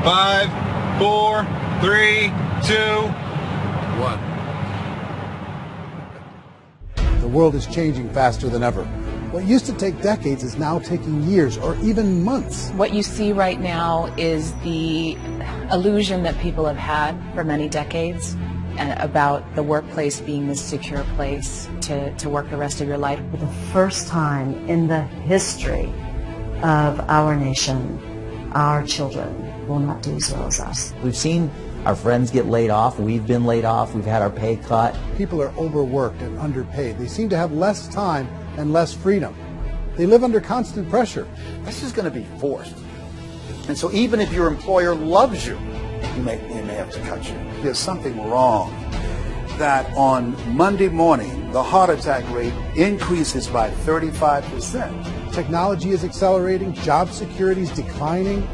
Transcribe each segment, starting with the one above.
5, 4, 3, 2, 1. The world is changing faster than ever. What used to take decades is now taking years or even months. What you see right now is the illusion that people have had for many decades about the workplace being this secure place to work the rest of your life. For the first time in the history of our nation, our children will not do as well as us. We've seen our friends get laid off. We've been laid off. We've had our pay cut. People are overworked and underpaid. They seem to have less time and less freedom. They live under constant pressure. This is going to be forced. And so even if your employer loves you, he may have to cut you. There's something wrong that on Monday morning, the heart attack rate increases by 35%. Technology is accelerating, job security is declining.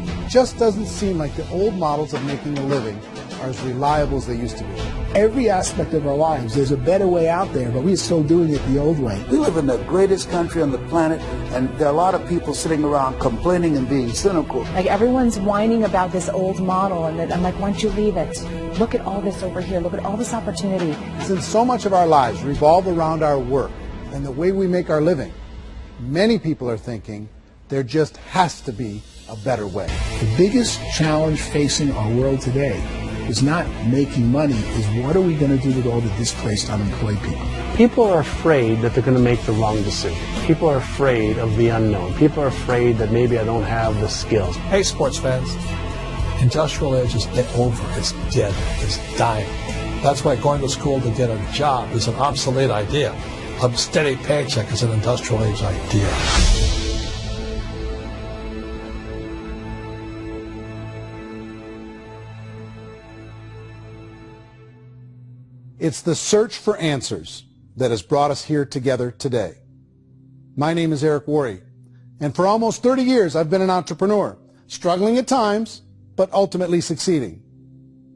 It just doesn't seem like the old models of making a living are as reliable as they used to be. Every aspect of our lives, there's a better way out there, but we're still doing it the old way. We live in the greatest country on the planet, and there are a lot of people sitting around complaining and being cynical. Like everyone's whining about this old model, and I'm like, why don't you leave it? Look at all this over here. Look at all this opportunity. Since so much of our lives revolve around our work and the way we make our living, many people are thinking there just has to be a better way. The biggest challenge facing our world today is not making money, is what are we going to do with all the displaced, unemployed people? People are afraid that they're going to make the wrong decision. People are afraid of the unknown. People are afraid that maybe I don't have the skills. Hey, sports fans, industrial age is over. It's dead. It's dying. That's why going to school to get a job is an obsolete idea. A steady paycheck is an industrial age idea. It's the search for answers that has brought us here together today. My name is Eric Worre, and for almost 30 years I've been an entrepreneur, struggling at times, but ultimately succeeding.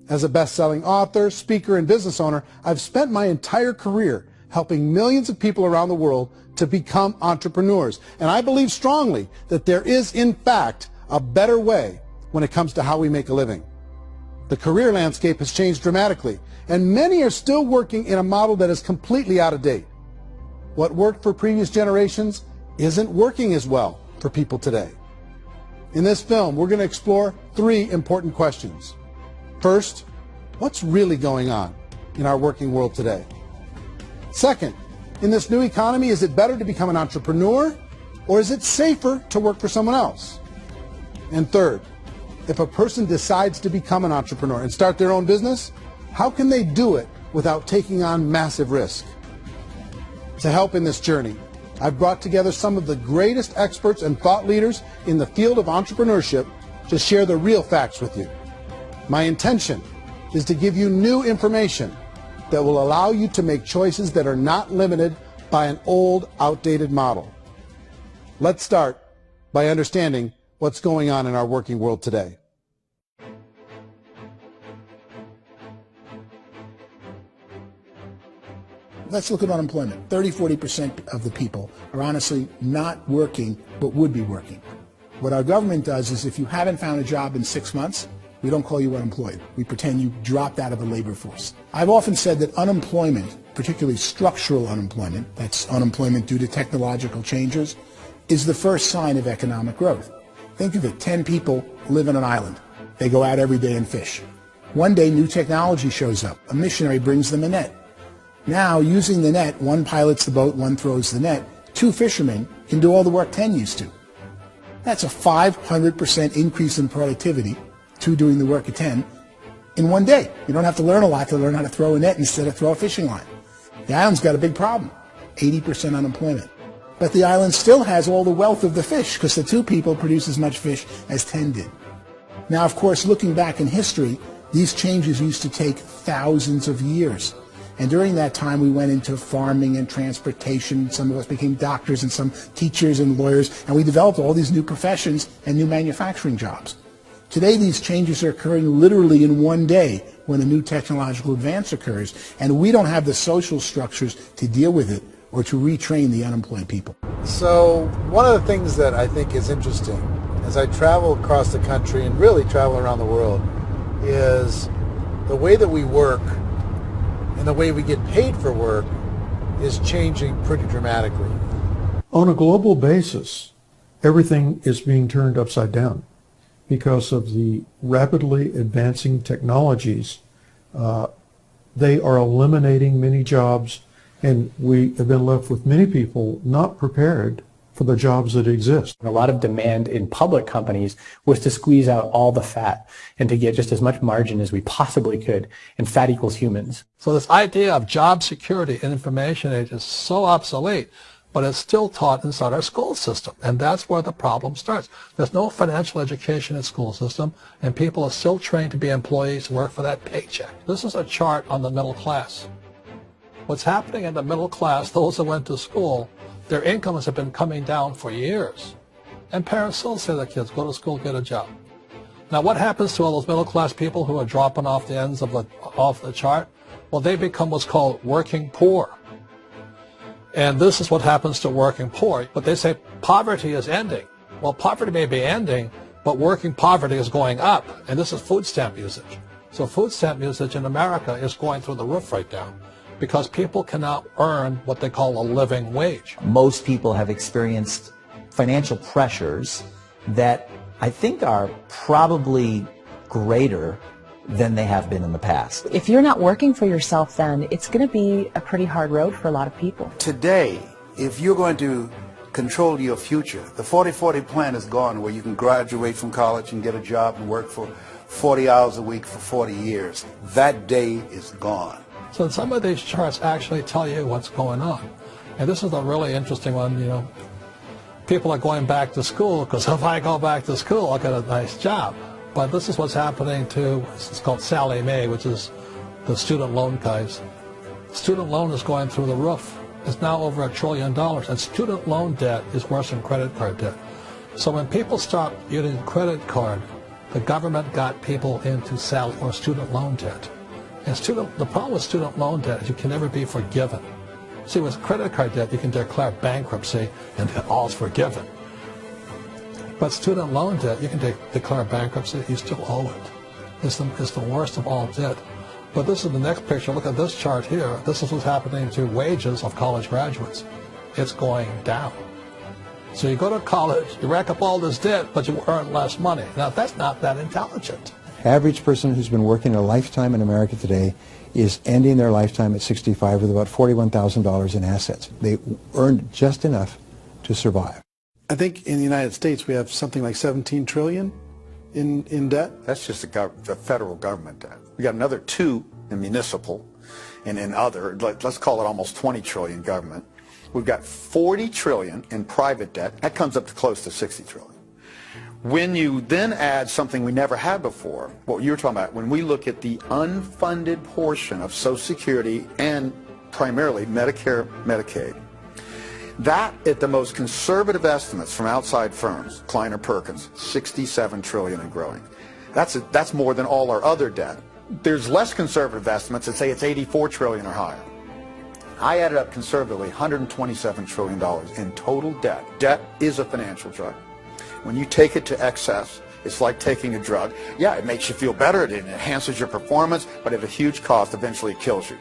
As a best-selling author, speaker, and business owner, I've spent my entire career helping millions of people around the world to become entrepreneurs. And I believe strongly that there is, in fact, a better way when it comes to how we make a living. The career landscape has changed dramatically, and many are still working in a model that is completely out of date. What worked for previous generations isn't working as well for people today. In this film, we're going to explore 3 important questions. First, what's really going on in our working world today? Second, in this new economy, is it better to become an entrepreneur, or is it safer to work for someone else? And third, if a person decides to become an entrepreneur and start their own business, how can they do it without taking on massive risk? To help in this journey, I've brought together some of the greatest experts and thought leaders in the field of entrepreneurship to share the real facts with you. My intention is to give you new information that will allow you to make choices that are not limited by an old, outdated model. Let's start by understanding what's going on in our working world today. Let's look at unemployment. 30–40% of the people are honestly not working, but would be working. What our government does is if you haven't found a job in 6 months, we don't call you unemployed. We pretend you dropped out of the labor force. I've often said that unemployment, particularly structural unemployment, that's unemployment due to technological changes, is the first sign of economic growth. Think of it, 10 people live on an island. They go out every day and fish. One day, new technology shows up. A missionary brings them a net. Now, using the net, one pilots the boat, one throws the net. 2 fishermen can do all the work 10 used to. That's a 500% increase in productivity, 2 doing the work of 10, in one day. You don't have to learn a lot to learn how to throw a net instead of throw a fishing line. The island's got a big problem, 80% unemployment. But the island still has all the wealth of the fish because the 2 people produce as much fish as 10 did. Now, of course, looking back in history, these changes used to take thousands of years. And during that time, we went into farming and transportation. Some of us became doctors and some teachers and lawyers. And we developed all these new professions and new manufacturing jobs. Today, these changes are occurring literally in one day when a new technological advance occurs. And we don't have the social structures to deal with it or to retrain the unemployed people. So one of the things that I think is interesting as I travel across the country and really travel around the world is the way that we work and the way we get paid for work is changing pretty dramatically. On a global basis, everything is being turned upside down because of the rapidly advancing technologies. They are eliminating many jobs, and we have been left with many people not prepared for the jobs that exist. A lot of demand in public companies was to squeeze out all the fat and to get just as much margin as we possibly could, and fat equals humans. So this idea of job security in information age is so obsolete, but it's still taught inside our school system, and that's where the problem starts. There's no financial education in the school system, and people are still trained to be employees who work for that paycheck. This is a chart on the middle class. What's happening in the middle class, those that went to school, their incomes have been coming down for years. And parents still say to their kids, go to school, get a job. Now what happens to all those middle class people who are dropping off the ends of the chart? Well, they become what's called working poor. And this is what happens to working poor. But they say poverty is ending. Well, poverty may be ending, but working poverty is going up. And this is food stamp usage. So food stamp usage in America is going through the roof right now, because people cannot earn what they call a living wage. Most people have experienced financial pressures that I think are probably greater than they have been in the past. If you're not working for yourself, then it's going to be a pretty hard road for a lot of people. Today, if you're going to control your future, the 40-40 plan is gone, where you can graduate from college and get a job and work for 40 hours a week for 40 years. That day is gone. So some of these charts actually tell you what's going on. And this is a really interesting one, you know. People are going back to school because if I go back to school, I'll get a nice job. But this is what's happening to, it's called Sallie Mae, which is the student loan guys. Student loan is going through the roof. It's now over $1 trillion. And student loan debt is worse than credit card debt. So when people stopped using credit card, the government got people into student loan debt. And the problem with student loan debt is you can never be forgiven. See, with credit card debt, you can declare bankruptcy and all's forgiven. But student loan debt, you can declare bankruptcy, you still owe it. It's the worst of all debt. But this is the next picture. Look at this chart here. This is what's happening to wages of college graduates. It's going down. So you go to college, you rack up all this debt, but you earn less money. Now, that's not that intelligent. Average person who's been working a lifetime in America today is ending their lifetime at 65 with about $41,000 in assets. They earned just enough to survive. I think in the United States we have something like 17 trillion in debt. That's just the federal government debt. We got another 2 in municipal and in other, let's call it almost 20 trillion government. We've got 40 trillion in private debt. That comes up to close to 60 trillion. When you then add something we never had before, what you were talking about, when we look at the unfunded portion of Social Security and primarily Medicare, Medicaid, that at the most conservative estimates from outside firms, Kleiner Perkins, 67 trillion and growing. That's more than all our other debt. There's less conservative estimates that say it's 84 trillion or higher. I added up conservatively $127 trillion in total debt. Debt is a financial drug. When you take it to excess, it's like taking a drug. Yeah, it makes you feel better, it enhances your performance, but at a huge cost, eventually it kills you.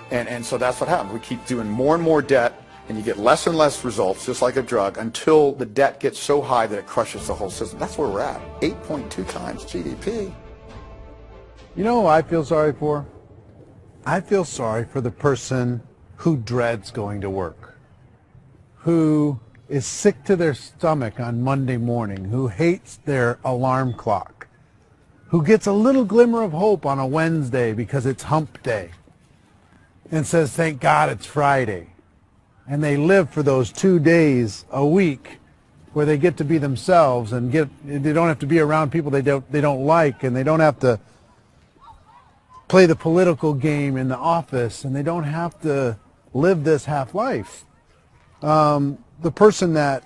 And so that's what happens. We keep doing more and more debt, and you get less and less results, just like a drug, until the debt gets so high that it crushes the whole system. That's where we're at, 8.2 times GDP. You know who I feel sorry for? I feel sorry for the person who dreads going to work, who is sick to their stomach on Monday morning, who hates their alarm clock, who gets a little glimmer of hope on a Wednesday because it's hump day and says, thank God it's Friday. And they live for those 2 days a week where they get to be themselves and they don't have to be around people they don't like, and they don't have to play the political game in the office, and they don't have to live this half life. The person that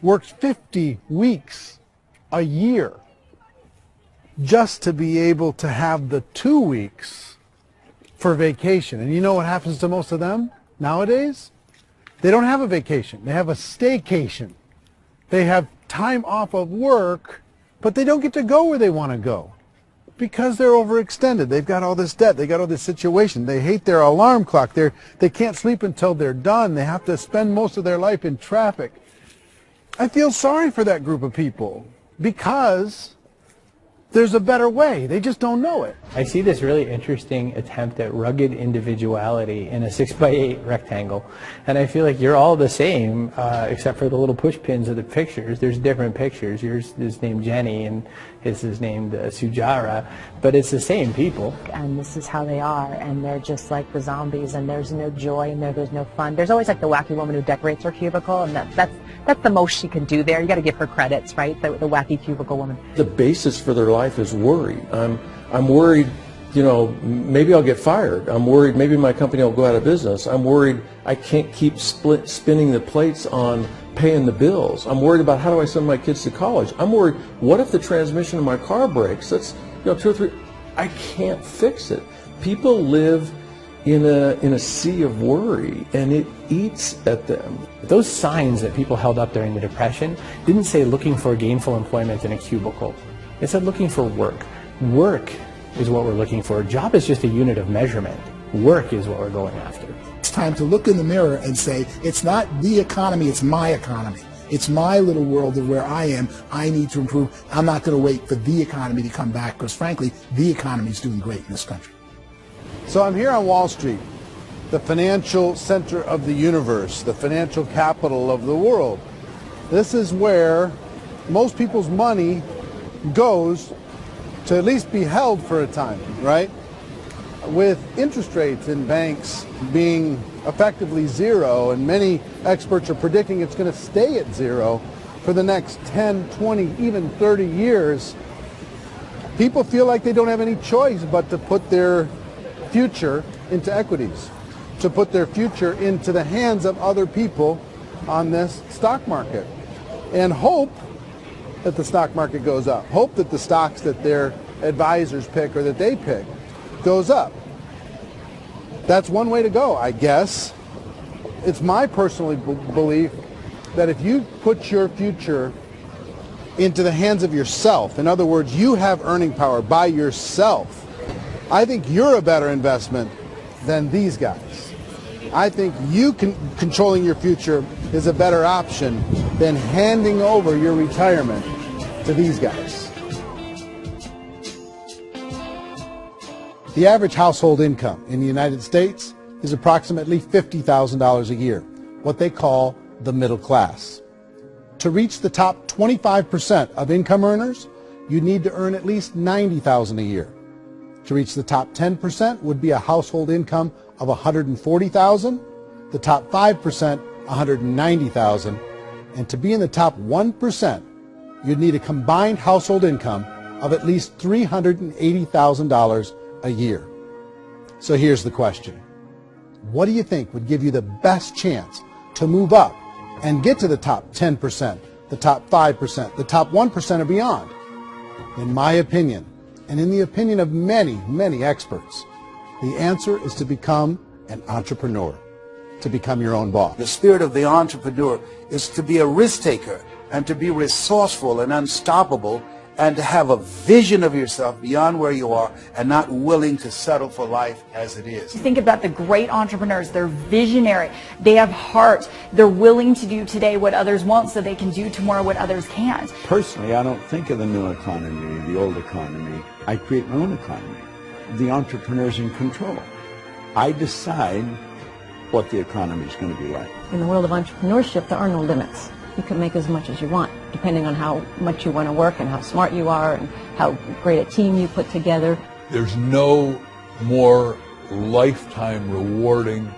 works 50 weeks a year just to be able to have the 2 weeks for vacation. And you know what happens to most of them nowadays? They don't have a vacation. They have a staycation. They have time off of work, but they don't get to go where they want to go because they're overextended. They've got all this debt. They got all this situation. They hate their alarm clock. They can't sleep until they're done. They have to spend most of their life in traffic. I feel sorry for that group of people because there's a better way. They just don't know it. I see this really interesting attempt at rugged individuality in a 6x8 rectangle, and I feel like you're all the same except for the little push pins of the pictures. There's different pictures. Yours is named Jenny and his is named Sujara, but it's the same people. And this is how they are, and they're just like the zombies, and there's no joy in there, there's no fun. There's always like the wacky woman who decorates her cubicle, and that's the most she can do there. You got to give her credits, right? The wacky cubicle woman. The basis for their life is worry. I'm worried, you know, maybe I'll get fired. I'm worried maybe my company will go out of business. I'm worried I can't keep spinning the plates on paying the bills. I'm worried about how do I send my kids to college. I'm worried, what if the transmission in my car breaks? That's, you know, 2 or 3, I can't fix it. People live in a sea of worry, and it eats at them. Those signs that people held up during the Depression didn't say looking for gainful employment in a cubicle. It said looking for work. Work is what we're looking for. Job is just a unit of measurement. Work is what we're going after. It's time to look in the mirror and say, it's not the economy, it's my economy. It's my little world of where I am. I need to improve. I'm not going to wait for the economy to come back because, frankly, the economy is doing great in this country. So I'm here on Wall Street, the financial center of the universe, the financial capital of the world. This is where most people's money goes to at least be held for a time, right? With interest rates in banks being effectively zero, and many experts are predicting it's going to stay at zero for the next 10, 20, even 30 years, people feel like they don't have any choice but to put their future into equities, to put their future into the hands of other people on this stock market, and hope that the stock market goes up, hope that the stocks that their advisors pick or that they pick goes up. That's one way to go, I guess. It's my personal belief that if you put your future into the hands of yourself, in other words, you have earning power by yourself, I think you're a better investment than these guys. I think you controlling your future is a better option than handing over your retirement to these guys. The average household income in the United States is approximately $50,000 a year, what they call the middle class. To reach the top 25% of income earners, you need to earn at least $90,000 a year. To reach the top 10% would be a household income of $140,000, the top 5%, $190,000, and to be in the top 1%, you'd need a combined household income of at least $380,000 a year. So here's the question. What do you think would give you the best chance to move up and get to the top 10%, the top 5%, the top 1% or beyond? In my opinion, and in the opinion of many, many experts, the answer is to become an entrepreneur, to become your own boss. The spirit of the entrepreneur is to be a risk taker and to be resourceful and unstoppable and to have a vision of yourself beyond where you are and not willing to settle for life as it is. Think about the great entrepreneurs. They're visionary. They have heart. They're willing to do today what others won't so they can do tomorrow what others can't. Personally, I don't think of the new economy, the old economy. I create my own economy. The entrepreneur's in control. I decide what the economy is going to be like. In the world of entrepreneurship, there are no limits. You can make as much as you want, depending on how much you want to work and how smart you are and how great a team you put together. There's no more lifetime rewarding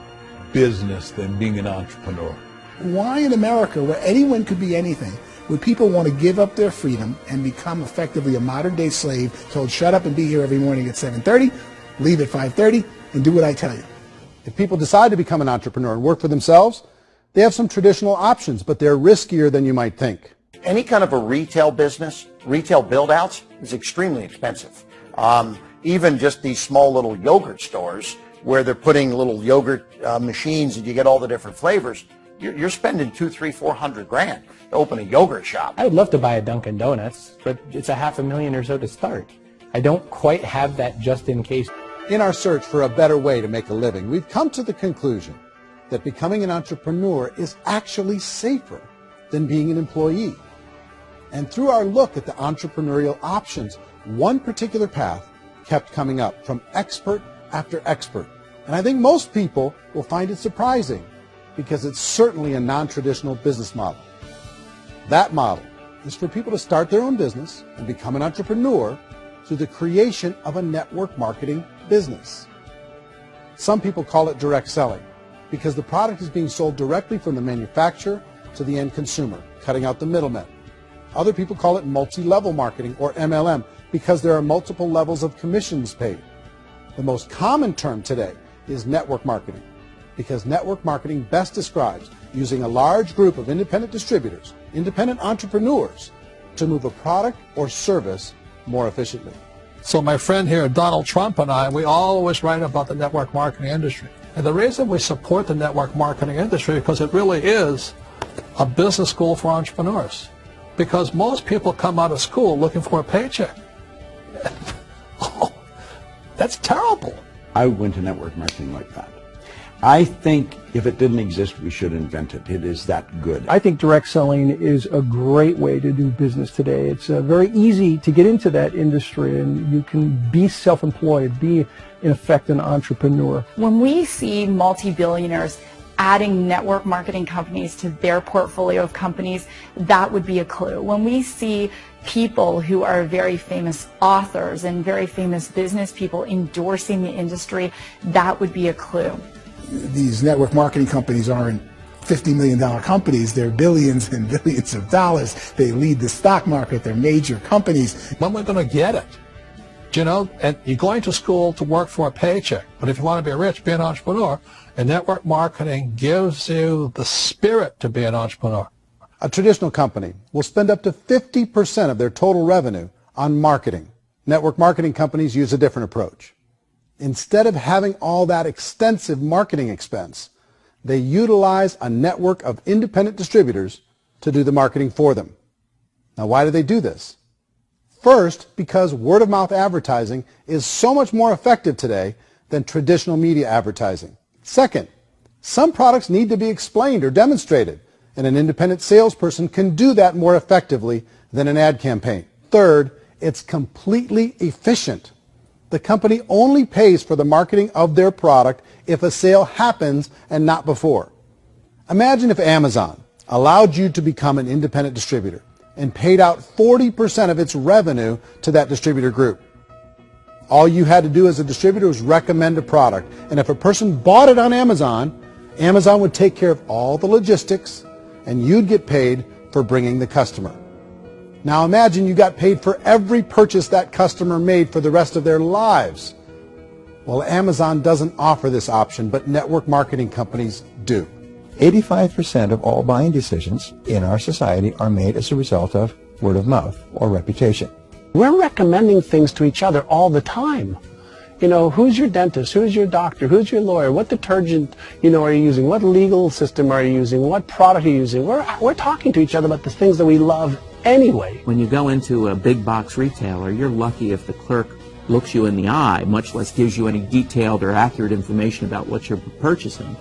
business than being an entrepreneur. Why in America, where anyone could be anything, would people want to give up their freedom and become effectively a modern-day slave, told shut up and be here every morning at 7:30, leave at 5:30, and do what I tell you? If people decide to become an entrepreneur and work for themselves, they have some traditional options, but they're riskier than you might think. Any kind of a retail business, retail build-outs, is extremely expensive. Even just these small little yogurt stores where they're putting little yogurt machines and you get all the different flavors, you're spending $200,000, $300,000, $400,000 to open a yogurt shop. I would love to buy a Dunkin' Donuts, but it's $500,000 or so to start. I don't quite have that just in case. In our search for a better way to make a living, we've come to the conclusion that becoming an entrepreneur is actually safer than being an employee. And through our look at the entrepreneurial options, one particular path kept coming up from expert after expert. And I think most people will find it surprising because it's certainly a non-traditional business model. That model is for people to start their own business and become an entrepreneur through the creation of a network marketing business. Some people call it direct selling because the product is being sold directly from the manufacturer to the end consumer, cutting out the middlemen. Other people call it multi-level marketing, or MLM, because there are multiple levels of commissions paid. The most common term today is network marketing, because network marketing best describes using a large group of independent distributors, independent entrepreneurs, to move a product or service more efficiently. So my friend here, Donald Trump, and I, we always write about the network marketing industry. And the reason we support the network marketing industry is because it really is a business school for entrepreneurs. Because most people come out of school looking for a paycheck. Oh, that's terrible. I went to network marketing like that. I think if it didn't exist, we should invent it. It is that good. I think direct selling is a great way to do business today. It's very easy to get into that industry, and you can be self-employed, be, in effect, an entrepreneur. When we see multi-billionaires adding network marketing companies to their portfolio of companies, that would be a clue. When we see people who are very famous authors and very famous business people endorsing the industry, that would be a clue. These network marketing companies aren't $50 million companies. They're billions and billions of dollars. They lead the stock market. They're major companies. When we're going to get it? You know, and you're going to school to work for a paycheck. But if you want to be rich, be an entrepreneur. And network marketing gives you the spirit to be an entrepreneur. A traditional company will spend up to 50% of their total revenue on marketing. Network marketing companies use a different approach. Instead of having all that extensive marketing expense, they utilize a network of independent distributors to do the marketing for them. Now, why do they do this? First, because word-of-mouth advertising is so much more effective today than traditional media advertising. Second, some products need to be explained or demonstrated, and an independent salesperson can do that more effectively than an ad campaign. Third, it's completely efficient. The company only pays for the marketing of their product if a sale happens and not before. Imagine if Amazon allowed you to become an independent distributor and paid out 40% of its revenue to that distributor group. All you had to do as a distributor was recommend a product, and if a person bought it on Amazon, Amazon would take care of all the logistics, and you'd get paid for bringing the customer. Now imagine you got paid for every purchase that customer made for the rest of their lives. Well, Amazon doesn't offer this option, but network marketing companies do. 85% of all buying decisions in our society are made as a result of word of mouth or reputation. We're recommending things to each other all the time. You know, who's your dentist? Who's your doctor? Who's your lawyer? What detergent, are you using? What legal system are you using? What product are you using? We're talking to each other about the things that we love anyway. When you go into a big box retailer, you're lucky if the clerk looks you in the eye, much less gives you any detailed or accurate information about what you're purchasing.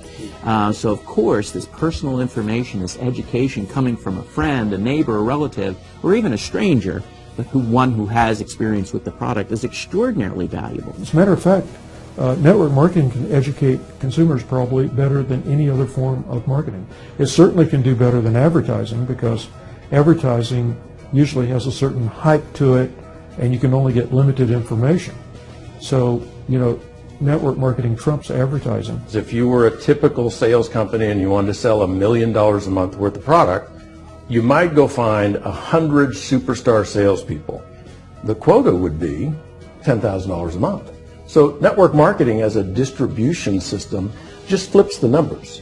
So of course, this personal information, this education coming from a friend, a neighbor, a relative, or even a stranger, but one who has experience with the product is extraordinarily valuable. As a matter of fact, network marketing can educate consumers probably better than any other form of marketing. It certainly can do better than advertising, because advertising usually has a certain hype to it, and you can only get limited information. So, network marketing trumps advertising. If you were a typical sales company and you wanted to sell $1 million a month worth of product, you might go find 100 superstar salespeople. The quota would be $10,000 a month. So network marketing as a distribution system just flips the numbers.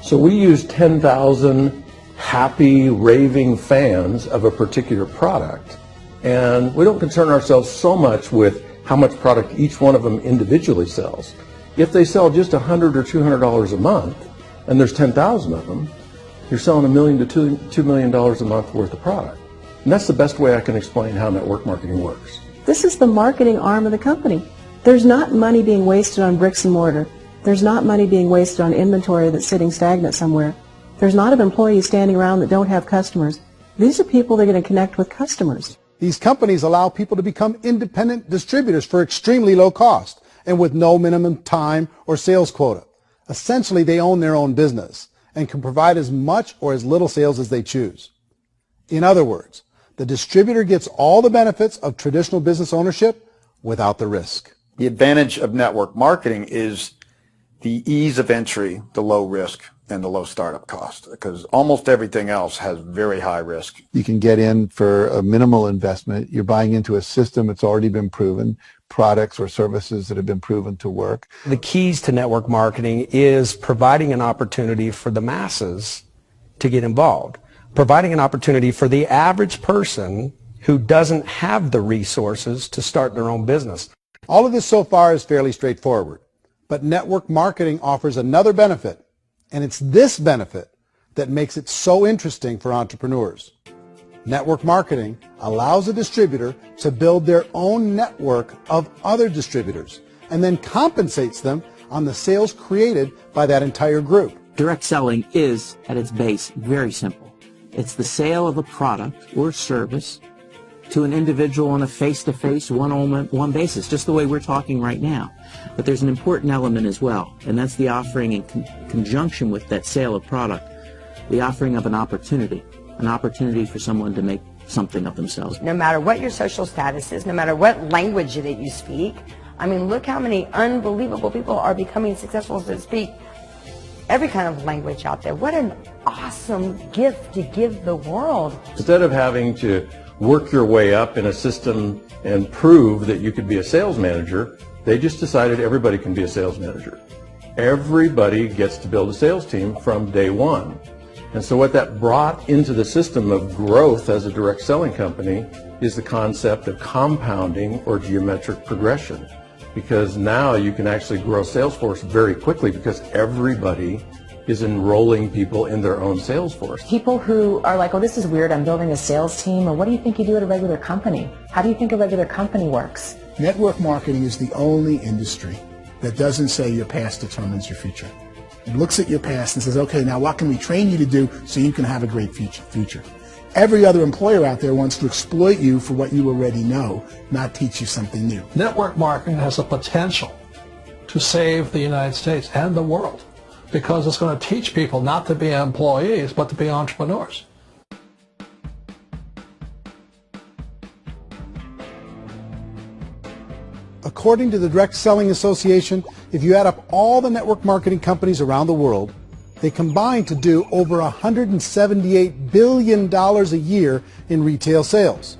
So we use 10,000 happy, raving fans of a particular product, and we don't concern ourselves so much with how much product each one of them individually sells. If they sell just $100 or $200 a month, and there's 10,000 of them, you're selling $1 million to $2 million a month worth of product. And that's the best way I can explain how network marketing works. This is the marketing arm of the company. There's not money being wasted on bricks and mortar. There's not money being wasted on inventory that's sitting stagnant somewhere. There's not of employees standing around that don't have customers. These are people that are going to connect with customers. These companies allow people to become independent distributors for extremely low cost and with no minimum time or sales quota. Essentially, they own their own business and can provide as much or as little sales as they choose. In other words, the distributor gets all the benefits of traditional business ownership without the risk. The advantage of network marketing is the ease of entry, the low risk, and the low startup cost, because almost everything else has very high risk. You can get in for a minimal investment. You're buying into a system that's already been proven, products or services that have been proven to work. The keys to network marketing is providing an opportunity for the masses to get involved, providing an opportunity for the average person who doesn't have the resources to start their own business. All of this so far is fairly straightforward, but network marketing offers another benefit, and it's this benefit that makes it so interesting for entrepreneurs. Network marketing allows a distributor to build their own network of other distributors and then compensates them on the sales created by that entire group. Direct selling is, at its base, very simple. It's the sale of a product or service to an individual on a face-to-face, one-on-one basis, just the way we're talking right now. But there's an important element as well, and that's the offering in conjunction with that sale of product, the offering of an opportunity for someone to make something of themselves. No matter what your social status is, no matter what language that you speak, I mean, look how many unbelievable people are becoming successful to speak every kind of language out there. What an awesome gift to give the world. Instead of having to work your way up in a system and prove that you could be a sales manager, they just decided everybody can be a sales manager. Everybody gets to build a sales team from day one. And so what that brought into the system of growth as a direct selling company is the concept of compounding or geometric progression. Because now you can actually grow sales force very quickly because everybody is enrolling people in their own sales force. People who are like, oh, this is weird, I'm building a sales team, or what do you think you do at a regular company? How do you think a regular company works? Network marketing is the only industry that doesn't say your past determines your future. It looks at your past and says, okay, now what can we train you to do so you can have a great future? Every other employer out there wants to exploit you for what you already know, not teach you something new. Network marketing has the potential to save the United States and the world because it's going to teach people not to be employees but to be entrepreneurs. According to the Direct Selling Association, if you add up all the network marketing companies around the world, they combine to do over $178 billion a year in retail sales.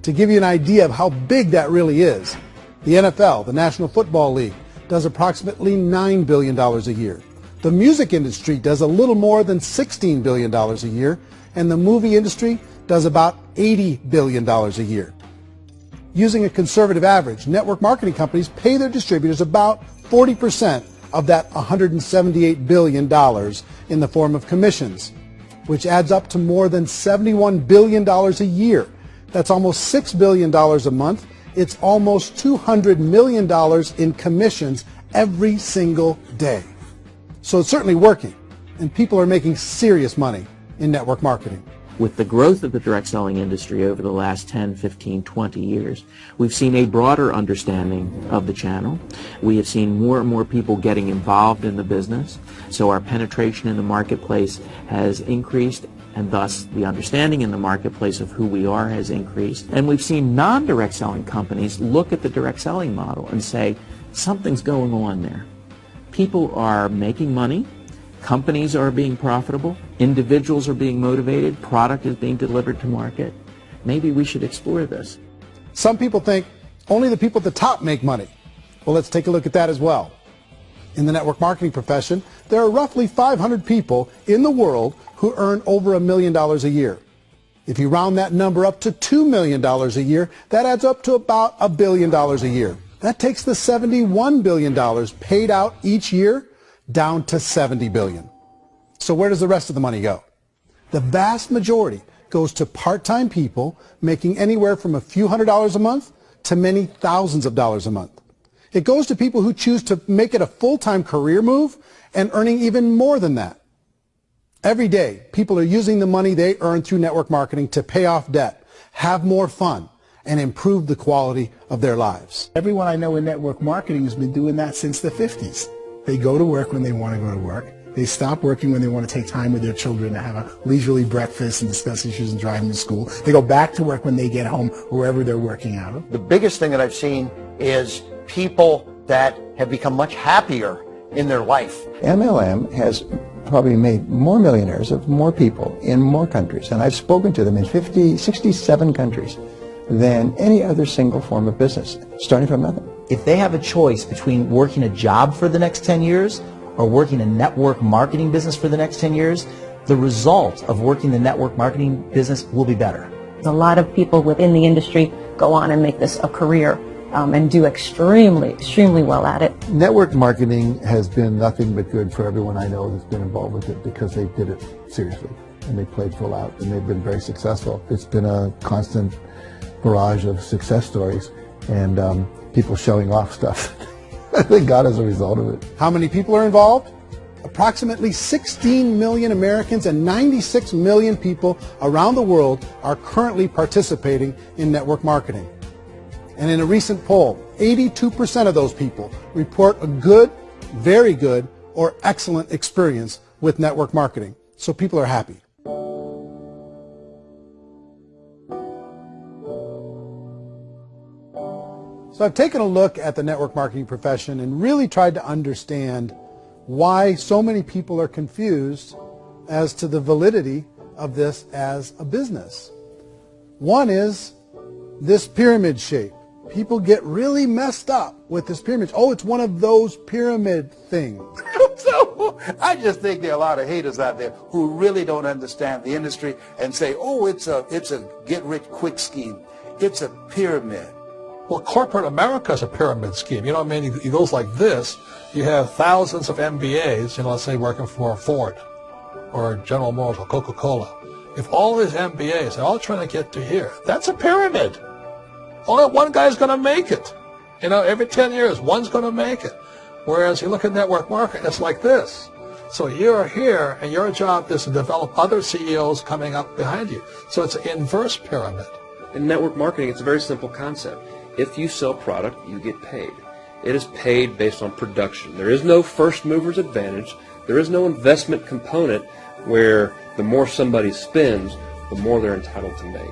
To give you an idea of how big that really is, the NFL, the National Football League, does approximately $9 billion a year. The music industry does a little more than $16 billion a year, and the movie industry does about $80 billion a year. Using a conservative average, network marketing companies pay their distributors about 40% of that $178 billion in the form of commissions, which adds up to more than $71 billion a year. That's almost $6 billion a month. It's almost $200 million in commissions every single day. So it's certainly working, and people are making serious money in network marketing. With the growth of the direct selling industry over the last 10, 15, 20 years, we've seen a broader understanding of the channel. We have seen more and more people getting involved in the business, so our penetration in the marketplace has increased, and thus the understanding in the marketplace of who we are has increased. And we've seen non-direct selling companies look at the direct selling model and say, something's going on there. People are making money. Companies are being profitable, individuals are being motivated, product is being delivered to market. Maybe we should explore this. Some people think only the people at the top make money. Well, let's take a look at that as well. In the network marketing profession, there are roughly 500 people in the world who earn over $1 million a year. If you round that number up to $2 million a year, that adds up to about $1 billion a year. That takes the $71 billion paid out each year down to $70 billion. So where does the rest of the money go? The vast majority goes to part-time people making anywhere from a few $100s a month to many thousands of dollars a month. It goes to people who choose to make it a full-time career move and earning even more than that. Every day, people are using the money they earn through network marketing to pay off debt, have more fun, and improve the quality of their lives. Everyone I know in network marketing has been doing that since the 50s. They go to work when they want to go to work. They stop working when they want to take time with their children to have a leisurely breakfast and discuss issues and drive them to school. They go back to work when they get home, wherever they're working out of. The biggest thing that I've seen is people that have become much happier in their life. MLM has probably made more millionaires of more people in more countries, and I've spoken to them in 67 countries, than any other single form of business, starting from nothing. If they have a choice between working a job for the next 10 years or working a network marketing business for the next 10 years, the result of working the network marketing business will be better. A lot of people within the industry go on and make this a career and do extremely well at it. Network marketing has been nothing but good for everyone I know that's been involved with it because they did it seriously and they played full out and they've been very successful. It's been a constant barrage of success stories and people showing off stuff they got as a result of it. How many people are involved? Approximately 16 million Americans and 96 million people around the world are currently participating in network marketing. And in a recent poll, 82% of those people report a good, very good, or excellent experience with network marketing. So people are happy. So I've taken a look at the network marketing profession and really tried to understand why so many people are confused as to the validity of this as a business. One is this pyramid shape. People get really messed up with this pyramid. Oh, it's one of those pyramid things. So I just think there are a lot of haters out there who really don't understand the industry and say, oh, it's a get-rich-quick scheme. It's a pyramid. Well, corporate America is a pyramid scheme. You know what I mean? It goes like this. You have thousands of MBAs, let's say working for Ford or General Motors or Coca-Cola. If all these MBAs are all trying to get to here, that's a pyramid. Only one guy's going to make it. Every 10 years, one's going to make it. Whereas you look at network marketing, it's like this. So you're here, and your job is to develop other CEOs coming up behind you. So it's an inverse pyramid. In network marketing, it's a very simple concept. If you sell product, you get paid. It is paid based on production. There is no first mover's advantage. There is no investment component where the more somebody spends, the more they're entitled to make.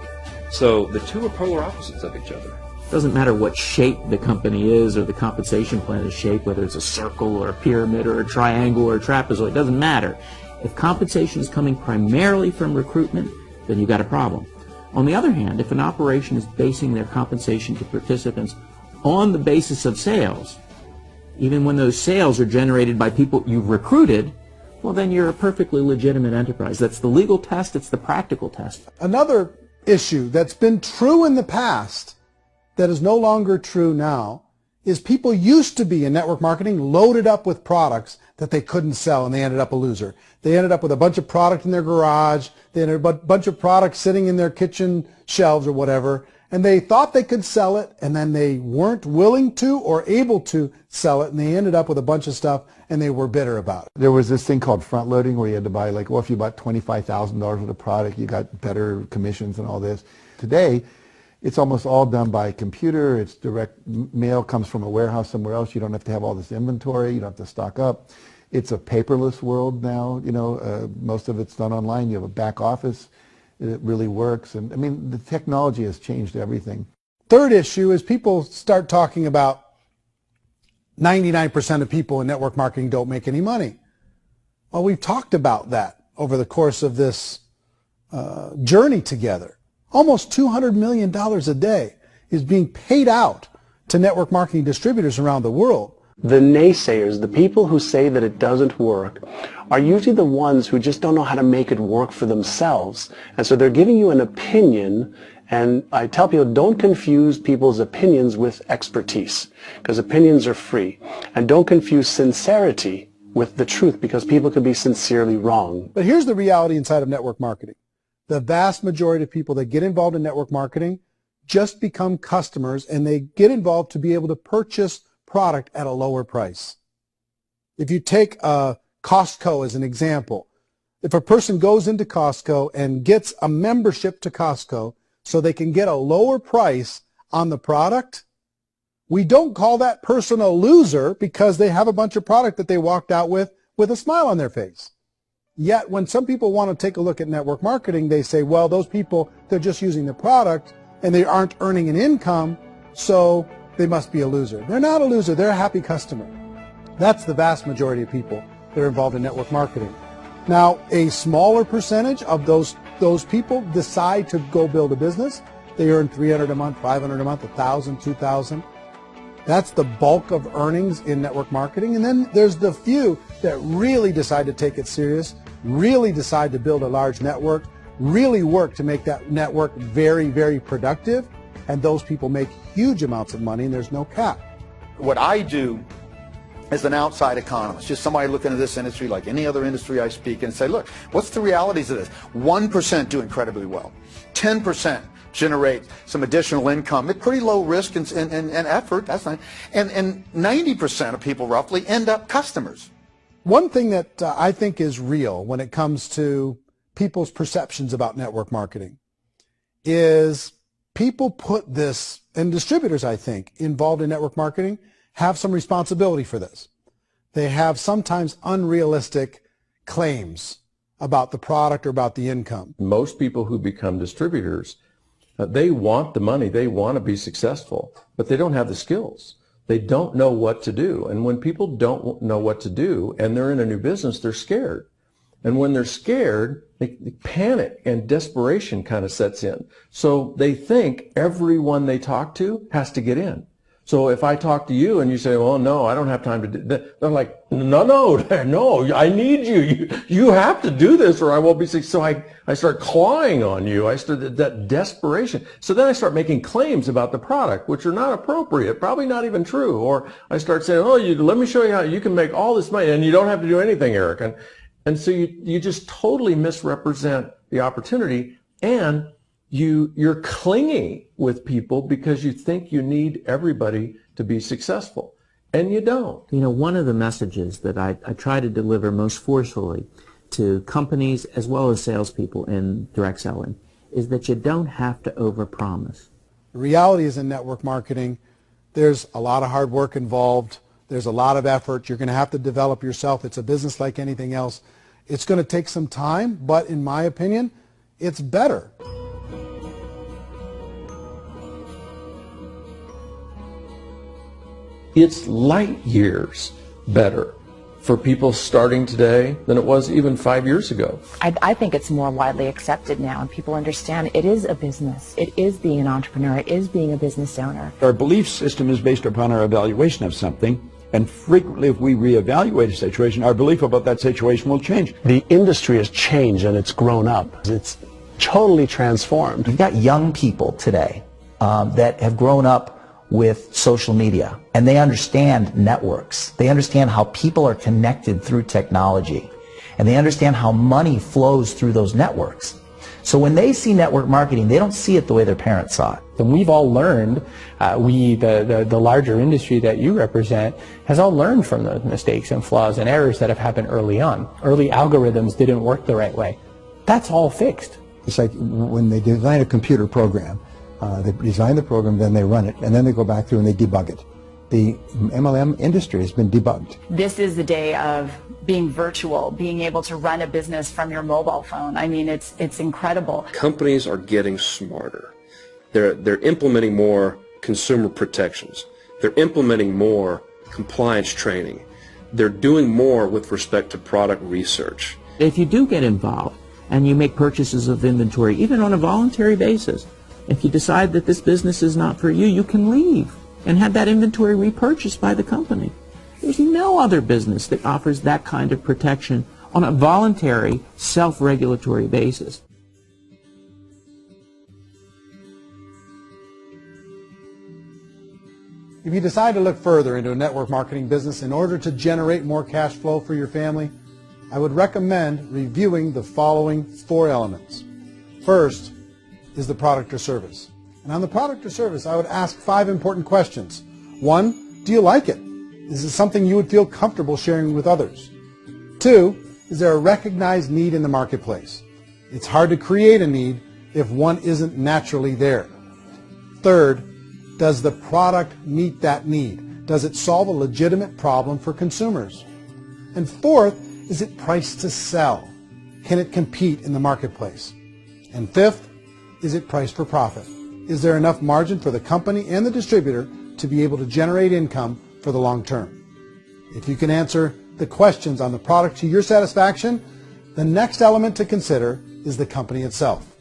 So the two are polar opposites of each other. It doesn't matter what shape the company is or the compensation plan is shaped, whether it's a circle or a pyramid or a triangle or a trapezoid, it doesn't matter. If compensation is coming primarily from recruitment, then you've got a problem. On the other hand, if an operation is basing their compensation to participants on the basis of sales, even when those sales are generated by people you've recruited, well, then you're a perfectly legitimate enterprise. That's the legal test. It's the practical test. Another issue that's been true in the past that is no longer true now is people used to be in network marketing loaded up with products that they couldn't sell, and they ended up a loser. They ended up with a bunch of product in their garage. They ended up with a bunch of products sitting in their kitchen shelves or whatever, and they thought they could sell it, and then they weren't willing to or able to sell it, and they ended up with a bunch of stuff, and they were bitter about it. There was this thing called front loading where you had to buy, if you bought $25,000 worth of product, you got better commissions and all this. Today, it's almost all done by computer. It's direct mail, comes from a warehouse somewhere else. You don't have to have all this inventory. You don't have to stock up. It's a paperless world now. Most of it's done online. You have a back office. It really works. And I mean, the technology has changed everything. Third issue is people start talking about 99% of people in network marketing don't make any money. Well, we've talked about that over the course of this journey together. Almost $200 million a day is being paid out to network marketing distributors around the world. The naysayers, the people who say that it doesn't work, are usually the ones who just don't know how to make it work for themselves. And so they're giving you an opinion, and I tell people, don't confuse people's opinions with expertise, because opinions are free. And don't confuse sincerity with the truth, because people could be sincerely wrong. But here's the reality inside of network marketing. The vast majority of people that get involved in network marketing just become customers, and they get involved to be able to purchase product at a lower price. If you take Costco as an example, if a person goes into Costco and gets a membership to Costco so they can get a lower price on the product, we don't call that person a loser because they have a bunch of product that they walked out with a smile on their face. Yet when some people want to take a look at network marketing, they say, well, those people, they're just using the product and they aren't earning an income, so they must be a loser. They're not a loser. They're a happy customer. That's the vast majority of people that are involved in network marketing. Now, a smaller percentage of those people decide to go build a business. They earn $300 a month, $500 a month, $1,000, $2,000. That's the bulk of earnings in network marketing. And then there's the few that really decide to take it serious, really decide to build a large network, really work to make that network very, very productive. And those people make huge amounts of money, and there's no cap. What I do as an outside economist, just somebody looking at this industry like any other industry I speak and say, look, what's the realities of this? 1% do incredibly well. 10% generate some additional income at pretty low risk and effort. That's nice. And 90% of people roughly end up customers. One thing that I think is real when it comes to people's perceptions about network marketing is people put this, and distributors, I think, involved in network marketing have some responsibility for this. They have sometimes unrealistic claims about the product or about the income. Most people who become distributors, they want the money, they want to be successful, but they don't have the skills. They don't know what to do. And when people don't know what to do and they're in a new business, they're scared. And when they're scared, they panic and desperation kind of sets in. So they think everyone they talk to has to get in. So if I talk to you and you say, well, no, I don't have time to do that, they're like, no, I need you. You have to do this or I won't be successful. So I start clawing on you. I start that desperation. So then I start making claims about the product, which are not appropriate, probably not even true. Or I start saying, oh, let me show you how you can make all this money and you don't have to do anything, Eric. And so you just totally misrepresent the opportunity, and you're clingy with people because you think you need everybody to be successful, and you don't. You know, one of the messages that I try to deliver most forcefully to companies as well as salespeople in direct selling is that you don't have to overpromise. The reality is in network marketing, there's a lot of hard work involved. There's a lot of effort. You're going to have to develop yourself. It's a business like anything else. It's going to take some time, but in my opinion, it's better. It's light years better for people starting today than it was even 5 years ago. I think it's more widely accepted now, and people understand it is a business. It is being an entrepreneur. It is being a business owner. Our belief system is based upon our evaluation of something, and frequently if we reevaluate a situation, our belief about that situation will change. The industry has changed and it's grown up. It's totally transformed. You've got young people today that have grown up with social media, and they understand networks. They understand how people are connected through technology, and they understand how money flows through those networks. So when they see network marketing, they don't see it the way their parents saw it. And we've all learned, the larger industry that you represent, has all learned from those mistakes and flaws and errors that have happened early on. Early algorithms didn't work the right way. That's all fixed. It's like when they design a computer program, they design the program, then they run it, and then they go back through and they debug it. The MLM industry has been debugged. This is the day of being virtual, being able to run a business from your mobile phone. I mean, it's incredible. Companies are getting smarter. They're implementing more consumer protections. They're implementing more compliance training. They're doing more with respect to product research. If you do get involved and you make purchases of inventory, even on a voluntary basis, if you decide that this business is not for you, you can leave and have that inventory repurchased by the company. There's no other business that offers that kind of protection on a voluntary, self-regulatory basis. If you decide to look further into a network marketing business in order to generate more cash flow for your family, I would recommend reviewing the following 4 elements. First is the product or service. And on the product or service, I would ask 5 important questions. 1, do you like it? Is it something you would feel comfortable sharing with others? 2, is there a recognized need in the marketplace? It's hard to create a need if one isn't naturally there. Third, does the product meet that need? Does it solve a legitimate problem for consumers? And fourth, is it priced to sell? Can it compete in the marketplace? And fifth, is it priced for profit? Is there enough margin for the company and the distributor to be able to generate income for the long term? If you can answer the questions on the product to your satisfaction, the next element to consider is the company itself.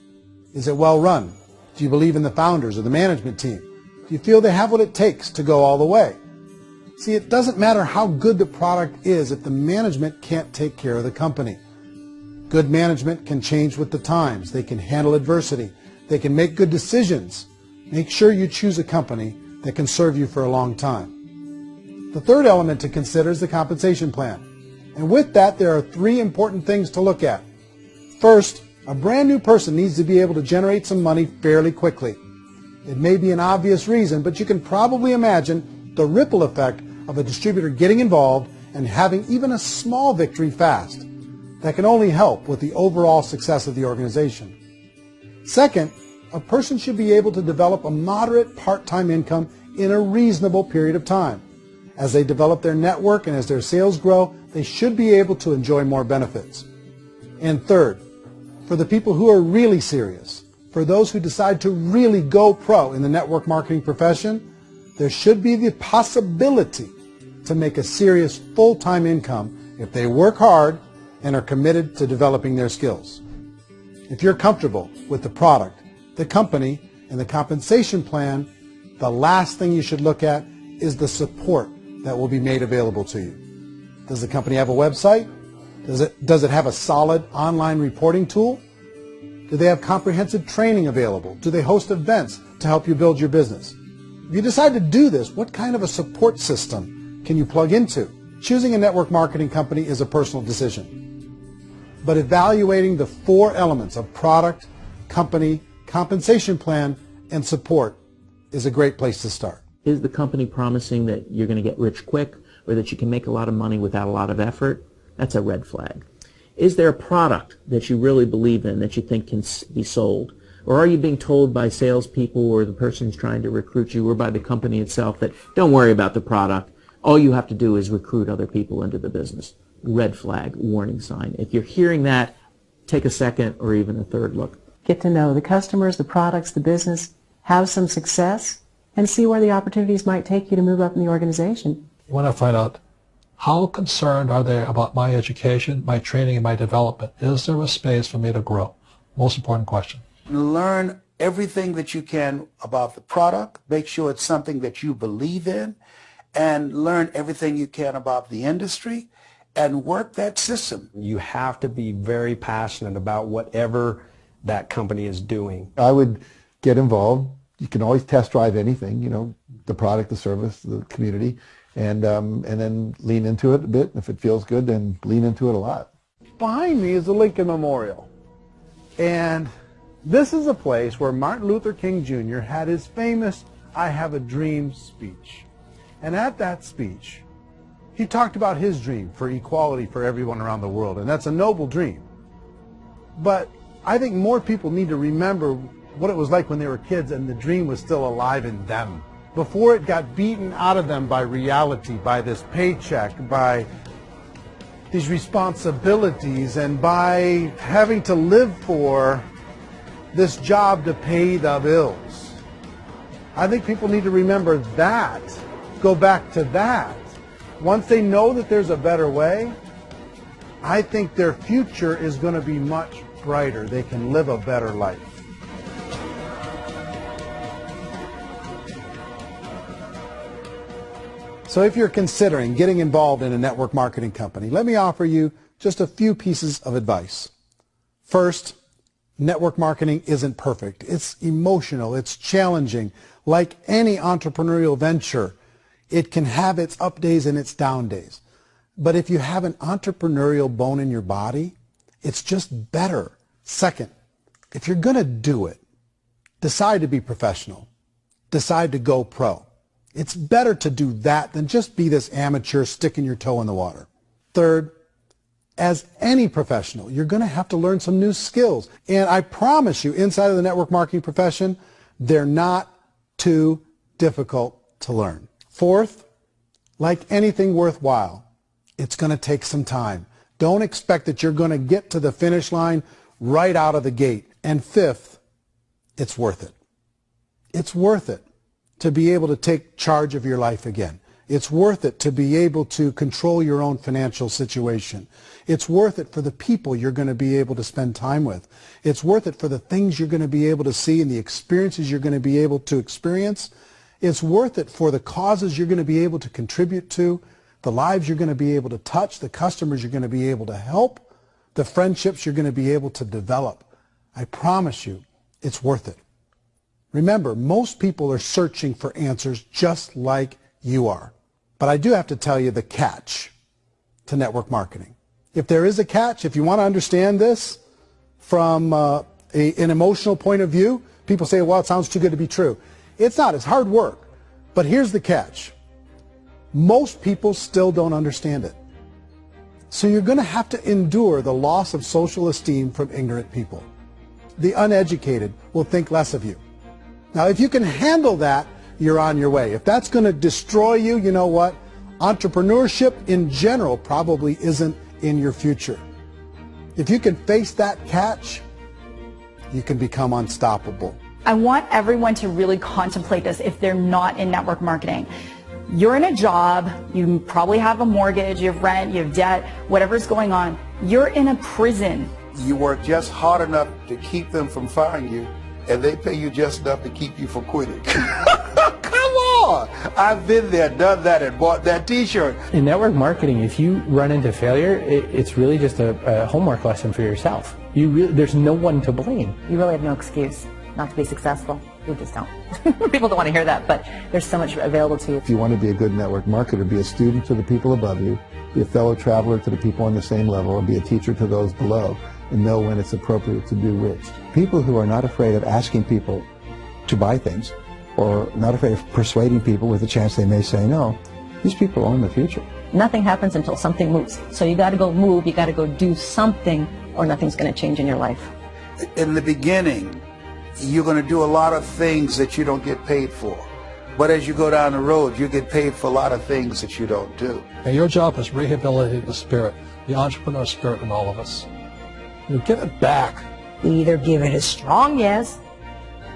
Is it well run? Do you believe in the founders or the management team? Do you feel they have what it takes to go all the way? See, it doesn't matter how good the product is if the management can't take care of the company. Good management can change with the times. They can handle adversity. They can make good decisions. Make sure you choose a company that can serve you for a long time. The third element to consider is the compensation plan. And with that, there are 3 important things to look at. First, a brand new person needs to be able to generate some money fairly quickly. It may be an obvious reason, but you can probably imagine the ripple effect of a distributor getting involved and having even a small victory fast. That can only help with the overall success of the organization. Second, a person should be able to develop a moderate part-time income in a reasonable period of time. As they develop their network and as their sales grow, they should be able to enjoy more benefits. And third, for the people who are really serious, for those who decide to really go pro in the network marketing profession, there should be the possibility to make a serious full-time income if they work hard and are committed to developing their skills. If you're comfortable with the product, the company, and the compensation plan, the last thing you should look at is the support that will be made available to you. Does the company have a website? Does it have a solid online reporting tool? Do they have comprehensive training available? Do they host events to help you build your business? If you decide to do this, what kind of a support system can you plug into? Choosing a network marketing company is a personal decision. But evaluating the 4 elements of product, company, compensation plan, and support is a great place to start. Is the company promising that you're going to get rich quick or that you can make a lot of money without a lot of effort? That's a red flag. Is there a product that you really believe in that you think can be sold? Or are you being told by salespeople or the person who's trying to recruit you or by the company itself that don't worry about the product, all you have to do is recruit other people into the business? Red flag, warning sign. If you're hearing that, take a second or even a third look. Get to know the customers, the products, the business, have some success, and see where the opportunities might take you to move up in the organization. You want to find out how concerned are they about my education, my training, and my development? Is there a space for me to grow? Most important question. Learn everything that you can about the product. Make sure it's something that you believe in, and learn everything you can about the industry and work that system. You have to be very passionate about whatever that company is doing. I would get involved. You can always test drive anything, the product, the service, the community, and then lean into it a bit. If it feels good, then lean into it a lot. Behind me is the Lincoln Memorial. And this is a place where Martin Luther King Jr. had his famous "I Have a Dream" speech. And at that speech, he talked about his dream for equality for everyone around the world, and that's a noble dream. But I think more people need to remember what it was like when they were kids and the dream was still alive in them. Before it got beaten out of them by reality, by this paycheck, by these responsibilities, and by having to live for this job to pay the bills. I think people need to remember that, go back to that. Once they know that there's a better way, I think their future is going to be much brighter. They can live a better life. So if you're considering getting involved in a network marketing company, let me offer you just a few pieces of advice. First, network marketing isn't perfect. It's emotional. It's challenging. Like any entrepreneurial venture, It can have its up days and its down days. But if you have an entrepreneurial bone in your body, it's just better. Second, if you're going to do it, decide to be professional. Decide to go pro. It's better to do that than just be this amateur sticking your toe in the water. Third, as any professional, you're going to have to learn some new skills. And I promise you, inside of the network marketing profession, they're not too difficult to learn. Fourth, like anything worthwhile, it's going to take some time. Don't expect that you're going to get to the finish line right out of the gate. And fifth, it's worth it. It's worth it to be able to take charge of your life again. It's worth it to be able to control your own financial situation. It's worth it for the people you're going to be able to spend time with. It's worth it for the things you're going to be able to see and the experiences you're going to be able to experience. It's worth it for the causes you're going to be able to contribute to, the lives you're going to be able to touch, the customers you're going to be able to help, the friendships you're going to be able to develop. I promise you, it's worth it. Remember, most people are searching for answers just like you are. But I do have to tell you the catch to network marketing. If there is a catch, if you want to understand this from an emotional point of view, people say, well, it sounds too good to be true. It's not. It's hard work. But here's the catch. Most people still don't understand it. So you're going to have to endure the loss of social esteem from ignorant people. The uneducated will think less of you. Now, if you can handle that, you're on your way. If that's going to destroy you, you know what? Entrepreneurship in general probably isn't in your future. If you can face that catch, you can become unstoppable. I want everyone to really contemplate this if they're not in network marketing. You're in a job, you probably have a mortgage, you have rent, you have debt, whatever's going on. You're in a prison. You work just hard enough to keep them from firing you, and they pay you just enough to keep you from quitting. Come on! I've been there, done that, and bought that t-shirt. In network marketing, if you run into failure, it's really just a homework lesson for yourself. There's no one to blame. You really have no excuse not to be successful. You just don't. People don't want to hear that, but there's so much available to you. If you want to be a good network marketer, be a student to the people above you, be a fellow traveler to the people on the same level, and be a teacher to those below, and know when it's appropriate to do which. People who are not afraid of asking people to buy things, or not afraid of persuading people with a chance they may say no, these people own the future. Nothing happens until something moves. So you got to go move, you got to go do something, or nothing's going to change in your life. In the beginning, you're going to do a lot of things that you don't get paid for. But as you go down the road, you get paid for a lot of things that you don't do. And your job is rehabilitate the spirit, the entrepreneur spirit in all of us. You get it back. You either give it a strong yes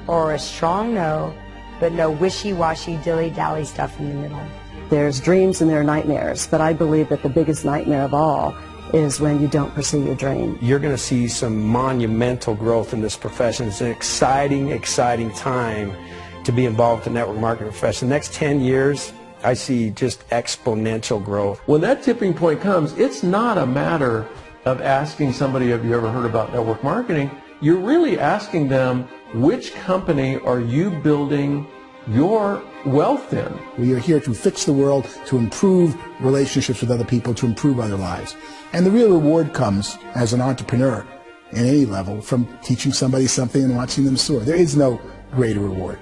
or a strong no, but no wishy-washy, dilly-dally stuff in the middle. There's dreams and there are nightmares, but I believe that the biggest nightmare of all is when you don't pursue your dream. You're going to see some monumental growth in this profession. It's an exciting, exciting time to be involved in the network marketing profession. The next 10 years, I see just exponential growth. When that tipping point comes, it's not a matter of asking somebody, have you ever heard about network marketing? You're really asking them, which company are you building your wealth in? We are here to fix the world, to improve relationships with other people, to improve other lives. And the real reward comes as an entrepreneur at any level from teaching somebody something and watching them soar. There is no greater reward.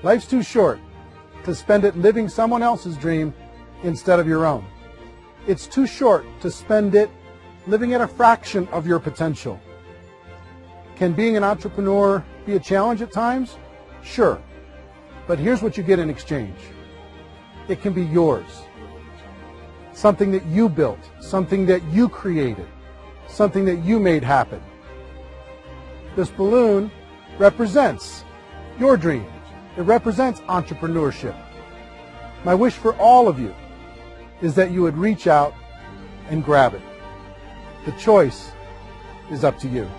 Life's too short to spend it living someone else's dream instead of your own. It's too short to spend it living at a fraction of your potential. Can being an entrepreneur be a challenge at times? Sure. But here's what you get in exchange. It can be yours. Something that you built, something that you created, something that you made happen. This balloon represents your dream. It represents entrepreneurship. My wish for all of you is that you would reach out and grab it. The choice is up to you.